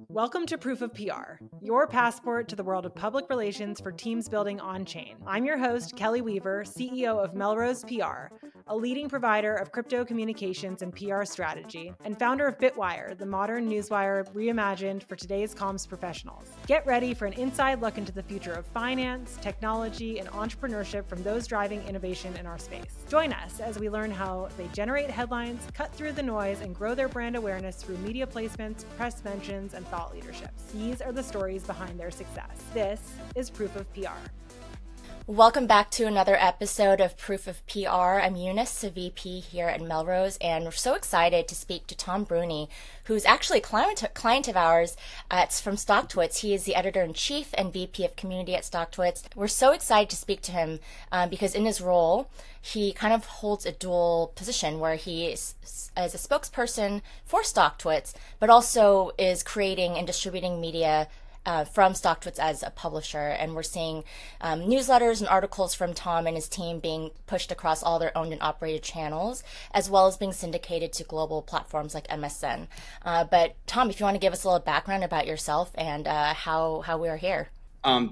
Welcome to Proof of PR, your passport to the world of public relations for teams building on-chain. I'm your host, Kelly Weaver, CEO of Melrose PR, a leading provider of crypto communications and PR strategy, and founder of BITWIRE, the modern newswire reimagined for today's comms professionals. Get ready for an inside look into the future of finance, technology, and entrepreneurship from those driving innovation in our space. Join us as we learn how they generate headlines, cut through the noise, and grow their brand awareness through media placements, press mentions, and thought leadership. These are the stories behind their success. This is Proof of PR. Welcome back to another episode of Proof of PR. I'm Eunice, a VP here at Melrose, and we're so excited to speak to Tom Bruni, who's actually a client of ours. It's from Stocktwits. He is the editor-in-chief and VP of community at Stocktwits. We're so excited to speak to him because in his role, he kind of holds a dual position where he is as a spokesperson for Stocktwits, but also is creating and distributing media from Stocktwits as a publisher. And we're seeing newsletters and articles from Tom and his team being pushed across all their owned and operated channels, as well as being syndicated to global platforms like MSN. But Tom, if you want to give us a little background about yourself and how we are here.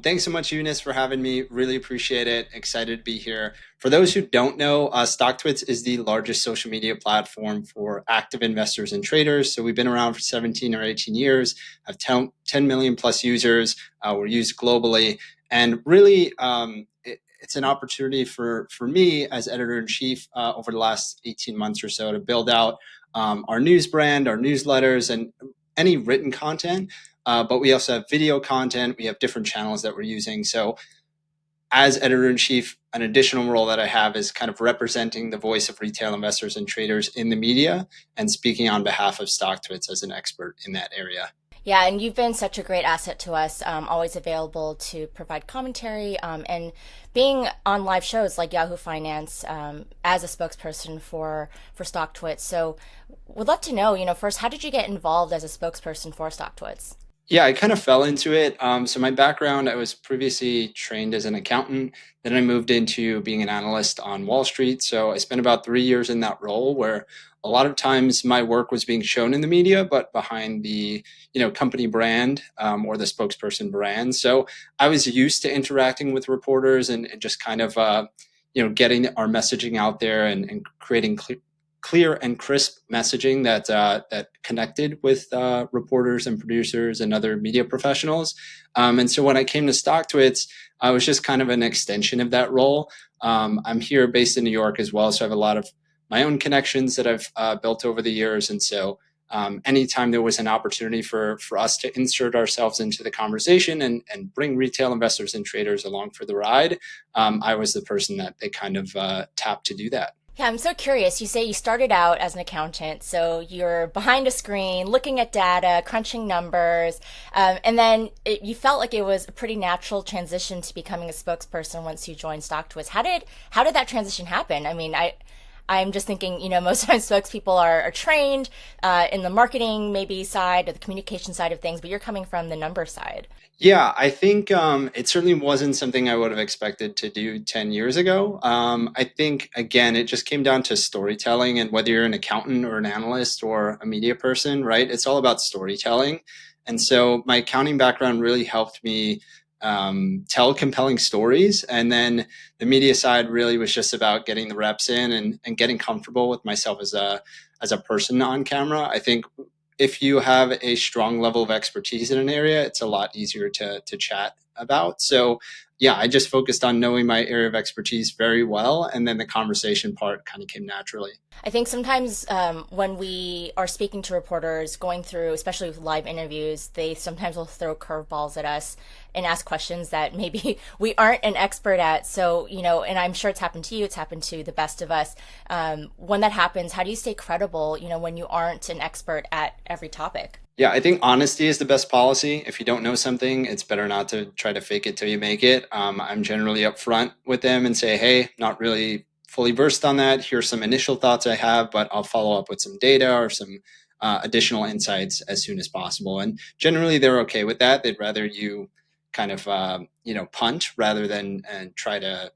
Thanks so much, Eunice, for having me. Really appreciate it. Excited to be here. For those who don't know, Stocktwits is the largest social media platform for active investors and traders. So we've been around for 17 or 18 years, have 10 million plus users. We're used globally. And really, it's an opportunity for me as editor-in-chief over the last 18 months or so to build out our news brand, our newsletters, and any written content. But we also have video content. We have different channels that we're using. So as editor-in-chief, an additional role that I have is kind of representing the voice of retail investors and traders in the media and speaking on behalf of Stocktwits as an expert in that area. Yeah, and you've been such a great asset to us, always available to provide commentary and being on live shows like Yahoo Finance as a spokesperson for Stocktwits. So we'd love to know, first, how did you get involved as a spokesperson for Stocktwits? Yeah, I kind of fell into it. So my background, I was previously trained as an accountant. Then I moved into being an analyst on Wall Street. So I spent about 3 years in that role where a lot of times my work was being shown in the media, but behind the company brand or the spokesperson brand. So I was used to interacting with reporters and just kind of getting our messaging out there and creating clear and crisp messaging that connected with reporters and producers and other media professionals. And so when I came to Stocktwits, I was just kind of an extension of that role. I'm here based in New York as well, so I have a lot of my own connections that I've built over the years. And so anytime there was an opportunity for us to insert ourselves into the conversation and bring retail investors and traders along for the ride, I was the person that they kind of tapped to do that. Yeah, I'm so curious. You say you started out as an accountant, so you're behind a screen, looking at data, crunching numbers, and then you felt like it was a pretty natural transition to becoming a spokesperson once you joined Stocktwits. How did that transition happen? I mean, I'm just thinking, most times spokespeople are trained in the marketing maybe side or the communication side of things, but you're coming from the number side. Yeah, I think it certainly wasn't something I would have expected to do 10 years ago. I think, again, it just came down to storytelling, and whether you're an accountant or an analyst or a media person, right? It's all about storytelling. And so my accounting background really helped me tell compelling stories. And then the media side really was just about getting the reps in and getting comfortable with myself as a person on camera. I think if you have a strong level of expertise in an area, it's a lot easier to chat about. So yeah, I just focused on knowing my area of expertise very well. And then the conversation part kind of came naturally. I think sometimes when we are speaking to reporters, going through, especially with live interviews, they sometimes will throw curveballs at us and ask questions that maybe we aren't an expert at. So, and I'm sure it's happened to you, it's happened to the best of us. When that happens, how do you stay credible, when you aren't an expert at every topic? Yeah, I think honesty is the best policy. If you don't know something, it's better not to try to fake it till you make it. I'm generally upfront with them and say, hey, not really fully versed on that. Here's some initial thoughts I have, but I'll follow up with some data or some additional insights as soon as possible. And generally, they're okay with that. They'd rather you kind of punt rather than try to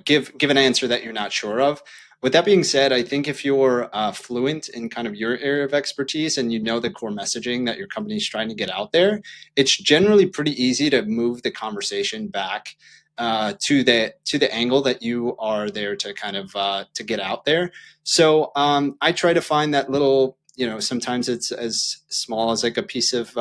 give an answer that you're not sure of. With that being said, I think if you're fluent in kind of your area of expertise and you know the core messaging that your company is trying to get out there, it's generally pretty easy to move the conversation back to the angle that you are there to kind of to get out there. So I try to find that little, sometimes it's as small as like a piece of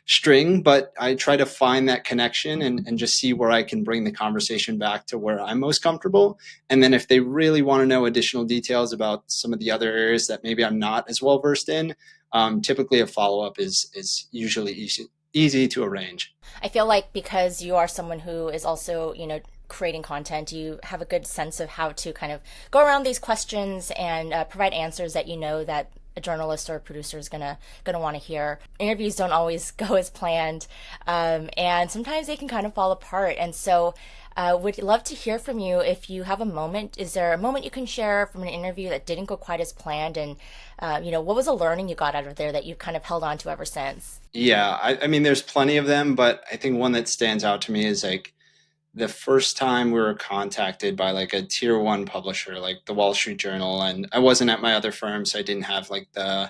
string, but I try to find that connection and just see where I can bring the conversation back to where I'm most comfortable. And then if they really want to know additional details about some of the other areas that maybe I'm not as well versed in, typically a follow-up is usually easy to arrange. I feel like because you are someone who is also, creating content, you have a good sense of how to kind of go around these questions and provide answers that that a journalist or a producer is gonna want to hear. Interviews don't always go as planned, and sometimes they can kind of fall apart. And so, would love to hear from you if you have a moment. Is there a moment you can share from an interview that didn't go quite as planned, and what was a learning you got out of there that you've kind of held on to ever since? Yeah, I mean, there's plenty of them, but I think one that stands out to me is like the first time we were contacted by like a tier one publisher, like the Wall Street Journal, and I wasn't at my other firm, so I didn't have like the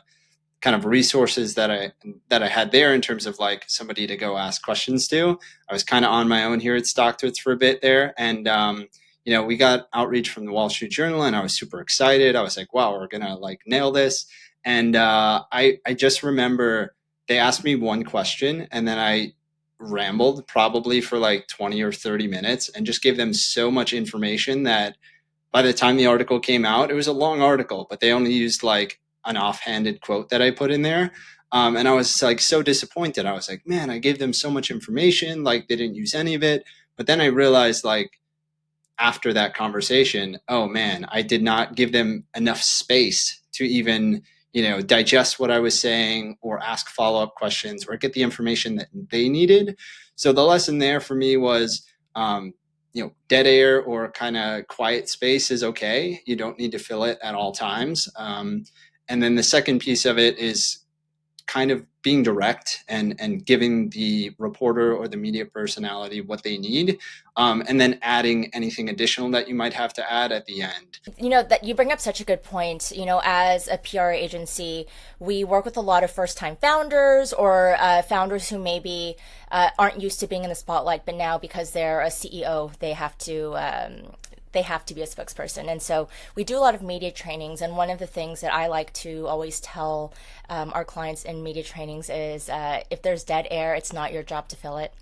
kind of resources that I had there in terms of like somebody to go ask questions to. I was kind of on my own here at Stocktwits for a bit there, and we got outreach from the Wall Street Journal, and I was super excited. I was like, wow, we're gonna like nail this. And I just remember they asked me one question, and then I rambled probably for like 20 or 30 minutes and just gave them so much information that by the time the article came out, it was a long article, but they only used like an offhanded quote that I put in there. And I was like so disappointed. I was like, man, I gave them so much information, like they didn't use any of it. But then I realized like after that conversation, oh man, I did not give them enough space to even, digest what I was saying or ask follow-up questions or get the information that they needed. So the lesson there for me was, dead air or kind of quiet space is okay. You don't need to fill it at all times. And then the second piece of it is kind of being direct and giving the reporter or the media personality what they need, and then adding anything additional that you might have to add at the end. That you bring up such a good point. As a PR agency, we work with a lot of first-time founders or founders who maybe aren't used to being in the spotlight, but now because they're a CEO, they have to be a spokesperson. And so we do a lot of media trainings. And one of the things that I like to always tell our clients in media trainings is if there's dead air, it's not your job to fill it.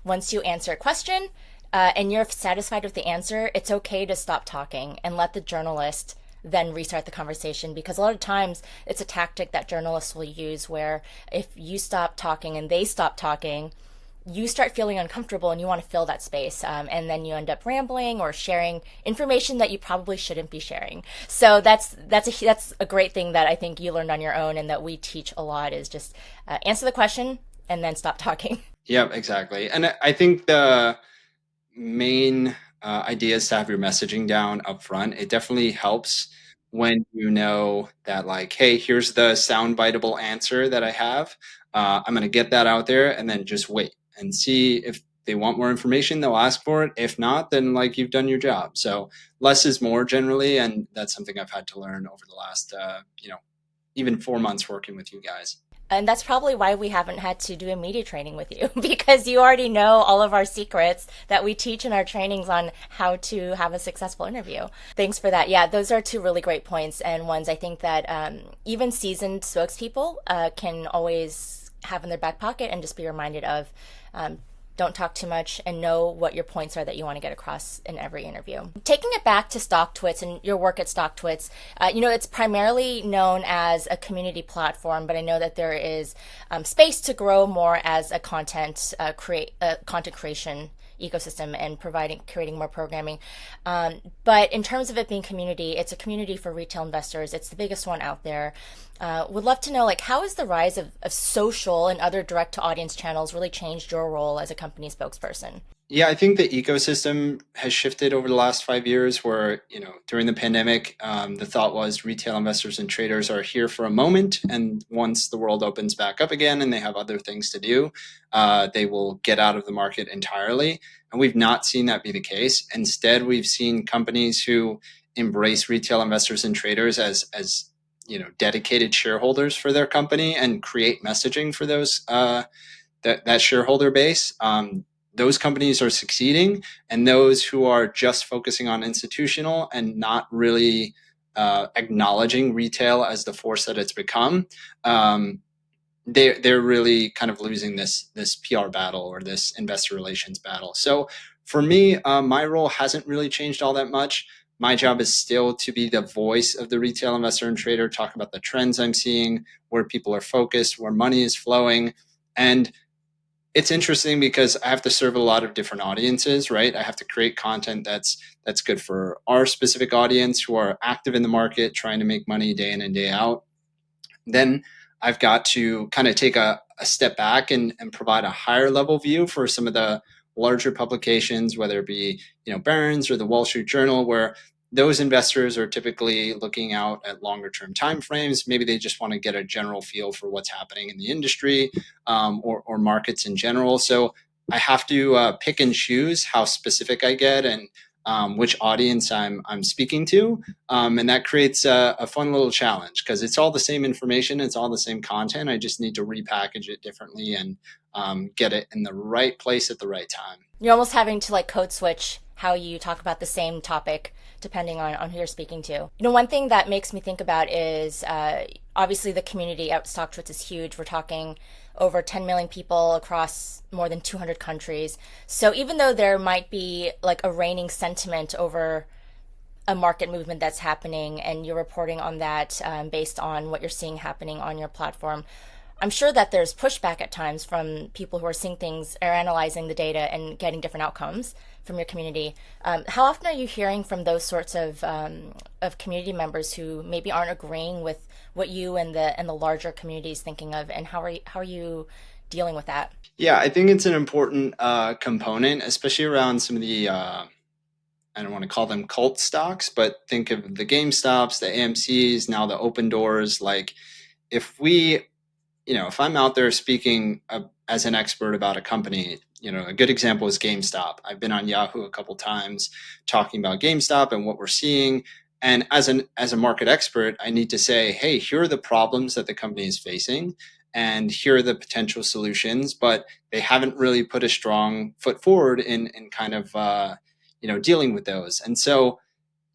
Once you answer a question and you're satisfied with the answer, it's okay to stop talking and let the journalist then restart the conversation, because a lot of times it's a tactic that journalists will use where if you stop talking and they stop talking, you start feeling uncomfortable and you want to fill that space. And then you end up rambling or sharing information that you probably shouldn't be sharing. So that's a great thing that I think you learned on your own and that we teach a lot is just answer the question and then stop talking. Yeah, exactly. And I think the main idea is to have your messaging down up front. It definitely helps when you know that like, hey, here's the soundbiteable answer that I have. I'm going to get that out there and then just wait and see if they want more information, they'll ask for it. If not, then like you've done your job. So less is more generally. And that's something I've had to learn over the last, even 4 months working with you guys. And that's probably why we haven't had to do a media training with you, because you already know all of our secrets that we teach in our trainings on how to have a successful interview. Thanks for that. Yeah, those are two really great points, and ones I think that even seasoned spokespeople can always have in their back pocket and just be reminded of. Don't talk too much and know what your points are that you want to get across in every interview. Taking it back to Stocktwits and your work at Stocktwits, it's primarily known as a community platform, but I know that there is space to grow more as a content creation ecosystem and creating more programming. But in terms of it being community, it's a community for retail investors. It's the biggest one out there. Would love to know, like, how has the rise of social and other direct to audience channels really changed your role as a company spokesperson? Yeah, I think the ecosystem has shifted over the last 5 years where, during the pandemic, the thought was retail investors and traders are here for a moment. And once the world opens back up again and they have other things to do, they will get out of the market entirely. And we've not seen that be the case. Instead, we've seen companies who embrace retail investors and traders as dedicated shareholders for their company and create messaging for those that shareholder base. Those companies are succeeding, and those who are just focusing on institutional and not really acknowledging retail as the force that it's become, they're really kind of losing this PR battle or this investor relations battle. So for me, my role hasn't really changed all that much. My job is still to be the voice of the retail investor and trader, talk about the trends I'm seeing, where people are focused, where money is flowing. And it's interesting because I have to serve a lot of different audiences, right? I have to create content that's good for our specific audience who are active in the market, trying to make money day in and day out. Then I've got to kind of take a step back and provide a higher level view for some of the larger publications, whether it be Barron's or the Wall Street Journal, where those investors are typically looking out at longer term timeframes. Maybe they just want to get a general feel for what's happening in the industry or markets in general. So I have to pick and choose how specific I get and which audience I'm speaking to. And that creates a fun little challenge because it's all the same information. It's all the same content. I just need to repackage it differently and get it in the right place at the right time. You're almost having to code switch how you talk about the same topic depending on who you're speaking to. One thing that makes me think about is obviously the community at Stocktwits is huge. We're talking over 10 million people across more than 200 countries. So even though there might be a reigning sentiment over a market movement that's happening and you're reporting on that based on what you're seeing happening on your platform, I'm sure that there's pushback at times from people who are seeing things or analyzing the data and getting different outcomes from your community. How often are you hearing from those sorts of community members who maybe aren't agreeing with what you and the larger community is thinking of, and how are you dealing with that? Yeah, I think it's an important component, especially around some of the I don't want to call them cult stocks, but think of the GameStops, the AMCs, now the Open Doors. If I'm out there speaking as an expert about a company, a good example is GameStop. I've been on Yahoo a couple times talking about GameStop and what we're seeing. And as a market expert, I need to say, hey, here are the problems that the company is facing, and here are the potential solutions. But they haven't really put a strong foot forward in kind of dealing with those. And so,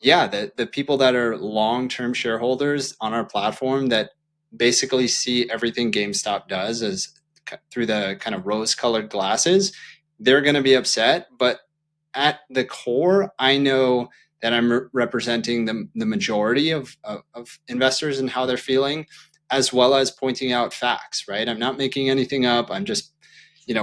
yeah, the people that are long-term shareholders on our platform that basically see everything GameStop does as through the kind of rose-colored glasses, they're going to be upset. But at the core, I know that I'm representing the majority of investors and how they're feeling, as well as pointing out facts, right? I'm not making anything up. I'm just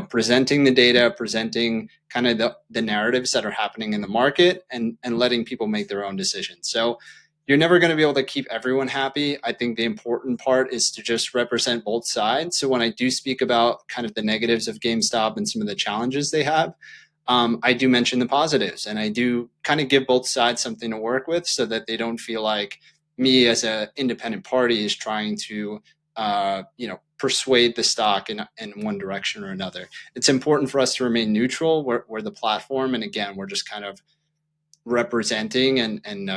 presenting the data, presenting kind of the narratives that are happening in the market and letting people make their own decisions. So you're never going to be able to keep everyone happy. I think the important part is to just represent both sides. So when I do speak about kind of the negatives of GameStop and some of the challenges they have, I do mention the positives, and I do kind of give both sides something to work with so that they don't feel like me as an independent party is trying to persuade the stock in one direction or another. It's important for us to remain neutral. We're the platform, and again, we're just kind of representing and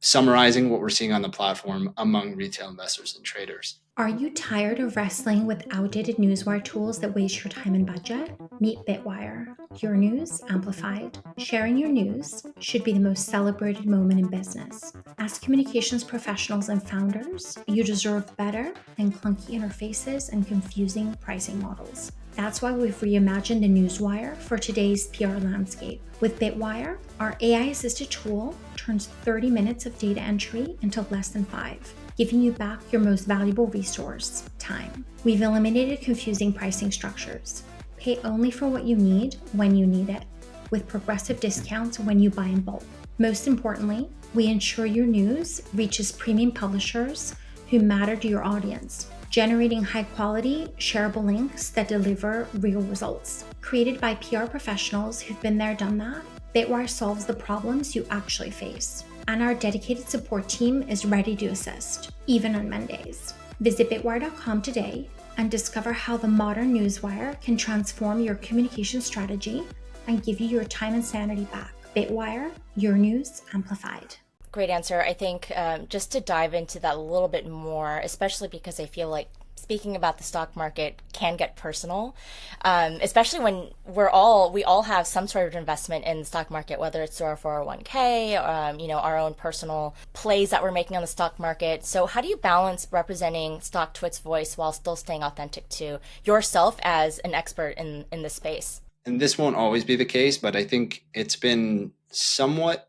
summarizing what we're seeing on the platform among retail investors and traders. Are you tired of wrestling with outdated newswire tools that waste your time and budget? Meet BITWIRE, your news amplified. Sharing your news should be the most celebrated moment in business. As communications professionals and founders, you deserve better than clunky interfaces and confusing pricing models. That's why we've reimagined the newswire for today's PR landscape. With BITWIRE, our AI-assisted tool turns 30 minutes of data entry into less than 5, giving you back your most valuable resource, time. We've eliminated confusing pricing structures. Pay only for what you need when you need it, with progressive discounts when you buy in bulk. Most importantly, we ensure your news reaches premium publishers who matter to your audience, generating high-quality, shareable links that deliver real results. Created by PR professionals who've been there, done that, BITWIRE solves the problems you actually face. And our dedicated support team is ready to assist, even on Mondays. Visit bitwire.com today and discover how the modern newswire can transform your communication strategy and give you your time and sanity back. BITWIRE, your news amplified. Great answer. I think just to dive into that a little bit more, especially because I feel like speaking about the stock market can get personal, especially when we all have some sort of investment in the stock market, whether it's through our 401k, our own personal plays that we're making on the stock market. So how do you balance representing Stocktwits' voice while still staying authentic to yourself as an expert in this space? And this won't always be the case, but I think it's been somewhat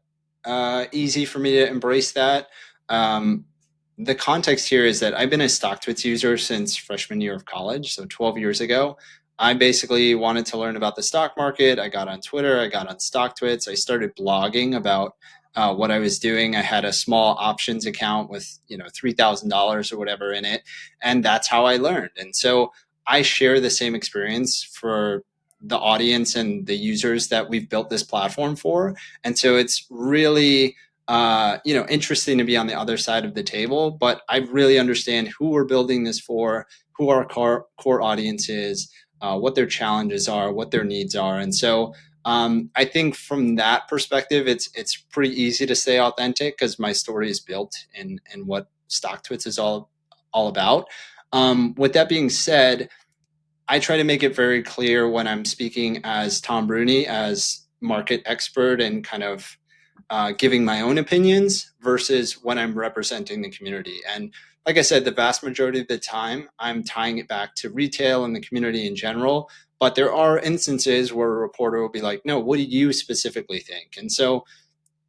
easy for me to embrace that. The context here is that I've been a Stocktwits user since freshman year of college, so 12 years ago. I basically wanted to learn about the stock market. I got on Twitter, I got on Stocktwits, I started blogging about what I was doing. I had a small options account with $3,000 or whatever in it, and that's how I learned. And so I share the same experience for the audience and the users that we've built this platform for. And so it's really interesting to be on the other side of the table, but I really understand who we're building this for, who our core audience is, what their challenges are, what their needs are. And so I think from that perspective, it's pretty easy to stay authentic because my story is built in what Stocktwits is all about. With that being said, I try to make it very clear when I'm speaking as Tom Bruni, as market expert and kind of giving my own opinions versus when I'm representing the community. And like I said, the vast majority of the time, I'm tying it back to retail and the community in general. But there are instances where a reporter will be like, no, what do you specifically think? And so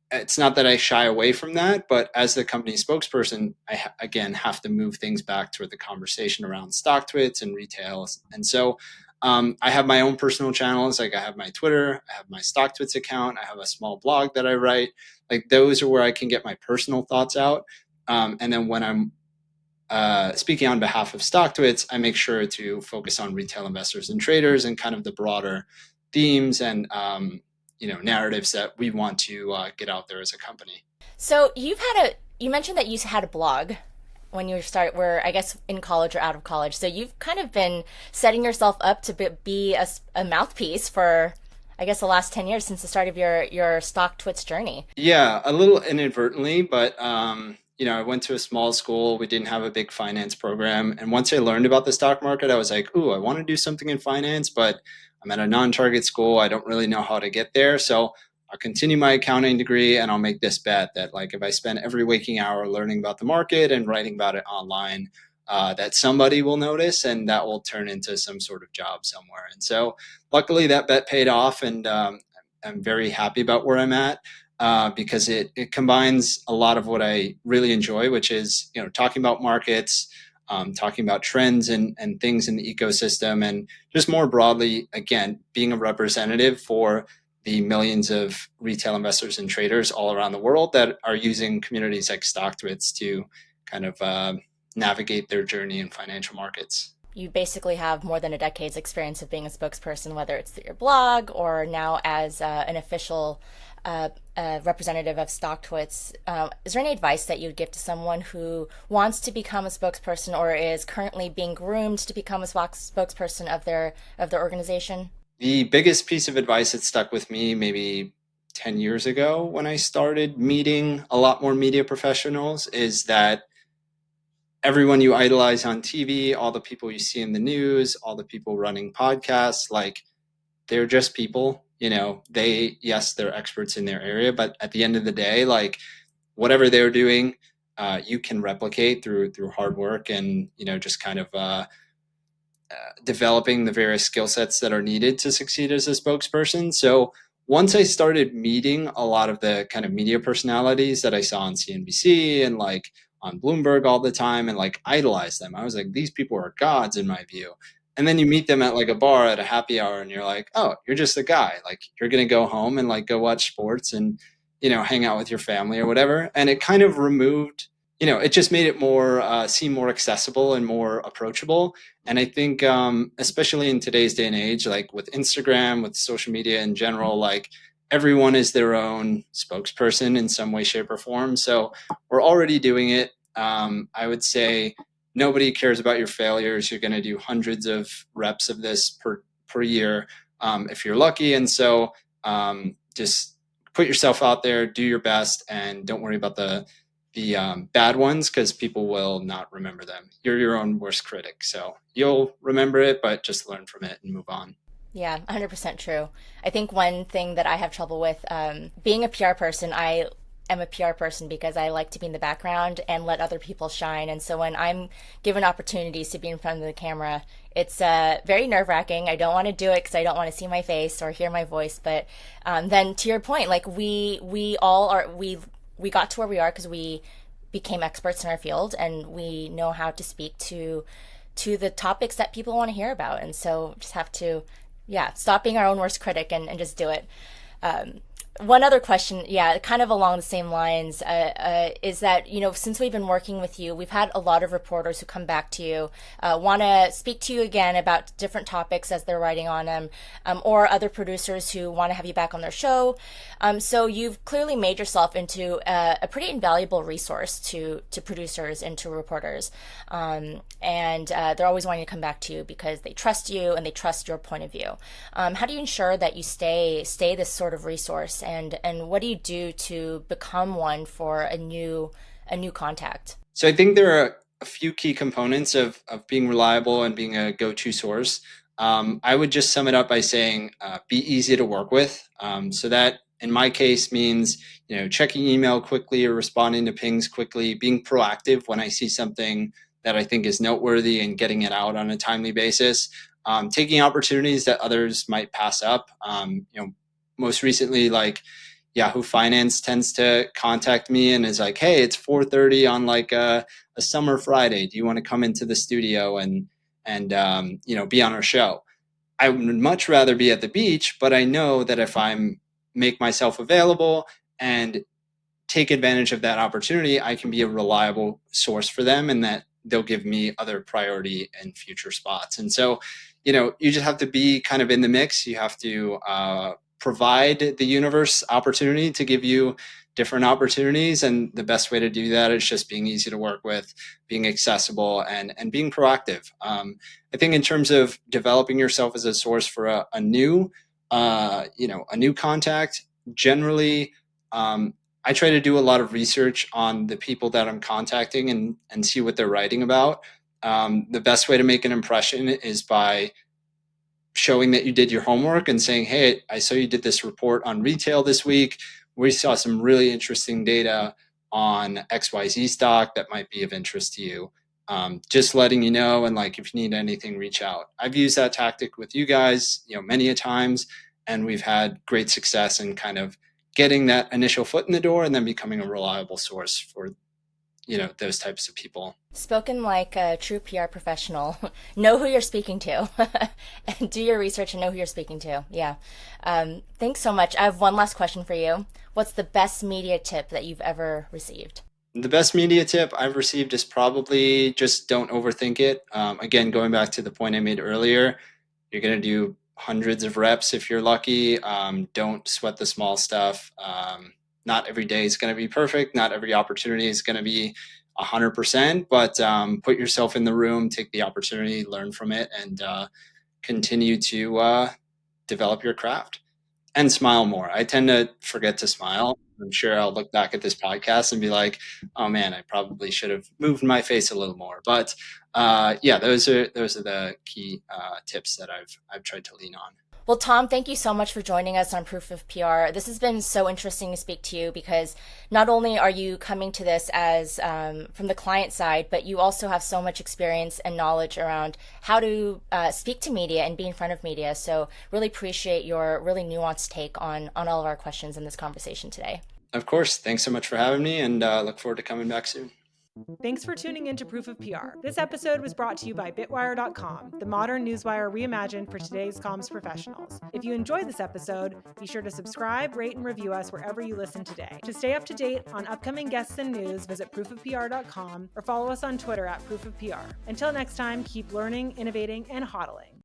it's not that I shy away from that, but as the company spokesperson, I again have to move things back toward the conversation around Stocktwits and retail. And so I have my own personal channels. Like I have my Twitter, I have my Stocktwits account, I have a small blog that I write. Like those are where I can get my personal thoughts out. And then when I'm speaking on behalf of Stocktwits, I make sure to focus on retail investors and traders and kind of the broader themes and narratives that we want to get out there as a company. So you mentioned that you had a blog when you were I guess in college or out of college. So you've kind of been setting yourself up to be a mouthpiece for, I guess, the last 10 years since the start of your Stocktwits journey. Yeah, a little inadvertently, but I went to a small school. We didn't have a big finance program. And once I learned about the stock market, I was like, ooh, I want to do something in finance, but I'm at a non-target school. I don't really know how to get there. So I'll continue my accounting degree and I'll make this bet that like if I spend every waking hour learning about the market and writing about it online, that somebody will notice and that will turn into some sort of job somewhere. And so luckily that bet paid off and I'm very happy about where I'm at. Because it combines a lot of what I really enjoy, which is talking about markets, talking about trends and things in the ecosystem, and just more broadly, again, being a representative for the millions of retail investors and traders all around the world that are using communities like Stocktwits to kind of navigate their journey in financial markets. You basically have more than a decade's experience of being a spokesperson, whether it's through your blog or now as an official representative of Stocktwits. Is there any advice that you would give to someone who wants to become a spokesperson or is currently being groomed to become a spokesperson of their organization? The biggest piece of advice that stuck with me maybe 10 years ago when I started meeting a lot more media professionals is that everyone you idolize on TV, all the people you see in the news, all the people running podcasts, like they're just people. They're experts in their area, but at the end of the day, like whatever they're doing, you can replicate through hard work and, just kind of developing the various skill sets that are needed to succeed as a spokesperson. So once I started meeting a lot of the kind of media personalities that I saw on CNBC and like on Bloomberg all the time and like idolize them, I was like, these people are gods in my view. And then you meet them at like a bar at a happy hour and you're like, oh, you're just a guy. Like you're going to go home and like go watch sports and, hang out with your family or whatever. And it kind of removed, it just made it more, seem more accessible and more approachable. And I think, especially in today's day and age, like with Instagram, with social media in general, like everyone is their own spokesperson in some way, shape or form. So we're already doing it. I would say, nobody cares about your failures. You're going to do hundreds of reps of this per year if you're lucky. And so just put yourself out there, do your best, and don't worry about the bad ones, because people will not remember them. You're your own worst critic. So you'll remember it, but just learn from it and move on. Yeah, 100% true. I think one thing that I have trouble with, being a PR person, I am a PR person because I like to be in the background and let other people shine. And so when I'm given opportunities to be in front of the camera, it's very nerve-wracking. I don't want to do it because I don't want to see my face or hear my voice. But then to your point, like we got to where we are because we became experts in our field, and we know how to speak to the topics that people want to hear about. And so just have to, stop being our own worst critic and just do it. One other question, kind of along the same lines, is that, since we've been working with you, we've had a lot of reporters who come back to you, want to speak to you again about different topics as they're writing on them, or other producers who want to have you back on their show. So you've clearly made yourself into a pretty invaluable resource to producers and to reporters. And they're always wanting to come back to you because they trust you and they trust your point of view. How do you ensure that you stay this sort of resource? And what do you do to become one for a new contact? So I think there are a few key components of being reliable and being a go-to source. I would just sum it up by saying be easy to work with. So that in my case means checking email quickly or responding to pings quickly, being proactive when I see something that I think is noteworthy and getting it out on a timely basis, taking opportunities that others might pass up. Most recently, like Yahoo Finance tends to contact me and is like, hey, it's 4:30 on like a summer Friday. Do you want to come into the studio and be on our show? I would much rather be at the beach, but I know that if I'm make myself available and take advantage of that opportunity, I can be a reliable source for them, and that they'll give me other priority and future spots. And so, you just have to be kind of in the mix. You have to provide the universe opportunity to give you different opportunities. And the best way to do that is just being easy to work with, being accessible, and being proactive. I think in terms of developing yourself as a source for a new contact, generally, I try to do a lot of research on the people that I'm contacting and see what they're writing about. The best way to make an impression is by showing that you did your homework and saying, hey, I saw you did this report on retail this week. We saw some really interesting data on XYZ stock that might be of interest to you. Just letting you know, and like if you need anything, reach out. I've used that tactic with you guys, many a times, and we've had great success in kind of getting that initial foot in the door and then becoming a reliable source for those types of people. Spoken like a true PR professional. Know who you're speaking to and do your research and know who you're speaking to. Yeah. Thanks so much. I have one last question for you. What's the best media tip that you've ever received? The best media tip I've received is probably just don't overthink it. Again, going back to the point I made earlier, you're going to do hundreds of reps if you're lucky. Don't sweat the small stuff. Not every day is going to be perfect. Not every opportunity is going to be 100%, but put yourself in the room, take the opportunity, learn from it, and continue to develop your craft. And smile more. I tend to forget to smile. I'm sure I'll look back at this podcast and be like, oh man, I probably should have moved my face a little more. But those are the key tips that I've tried to lean on. Well, Tom, thank you so much for joining us on Proof of PR. This has been so interesting to speak to you because not only are you coming to this as from the client side, but you also have so much experience and knowledge around how to speak to media and be in front of media. So really appreciate your really nuanced take on all of our questions in this conversation today. Of course. Thanks so much for having me, and look forward to coming back soon. Thanks for tuning in to Proof of PR. This episode was brought to you by BITWIRE.com, the modern newswire reimagined for today's comms professionals. If you enjoyed this episode, be sure to subscribe, rate, and review us wherever you listen today. To stay up to date on upcoming guests and news, visit proofofpr.com or follow us on Twitter @ProofofPR. Until next time, keep learning, innovating, and hodling.